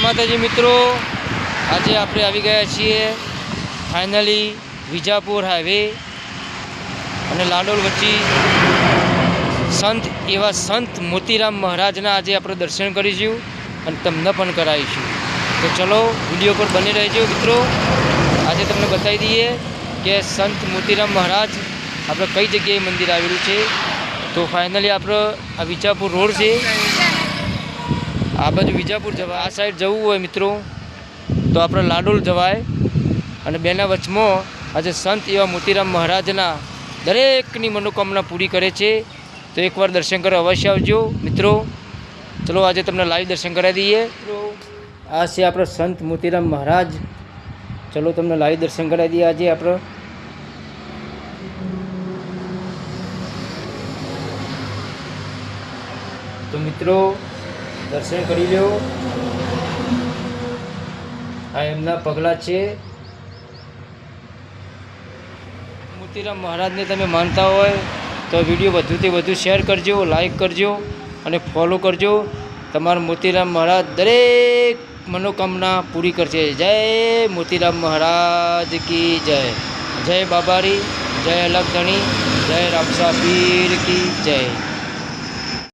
माताजी मित्रों, आज आप आई गया छे फाइनली विजापुर हाईवे और लाडोल वच्चे संत एवं संत मोतीराम महाराजना आज आप दर्शन करीशू और तमने पण कराईशू। तो चलो वीडियो पर बने रहो मित्रों। आज तमने बताई दीए कि संत मोतीराम महाराज आप कई जगह मंदिर आवेलू है। तो फाइनली आप विजापुर रोड से आ बाजू विजापुर जवा आ साइड जवू हो मित्रों तो आप लाडोल जवाय और बेना वचमो आज संत एवं मोतीराम महाराजना दरेकनी मनोकामना पूरी करे छे। तो एक बार दर्शन कर अवश्य आवजो मित्रों। चलो आज तमने लाइव दर्शन करा दीए। आ से आप संत मोतीराम महाराज। चलो तमने लाइव दर्शन करा दिए। आज आप तो मित्रों दर्शन करी लो। आ एमना पगला छे। मोतीराम महाराज ने तमे मानता होय तो वीडियो वधुथी वधु शेर करजो, लाइक करजो और फॉलो करजो। तमार मोतीराम महाराज दरेक मनोकामना पूरी करशे। जय मोतीराम महाराज की जय। जय बाबारी, जय अलग धणी, जय रामसा पीर की जय।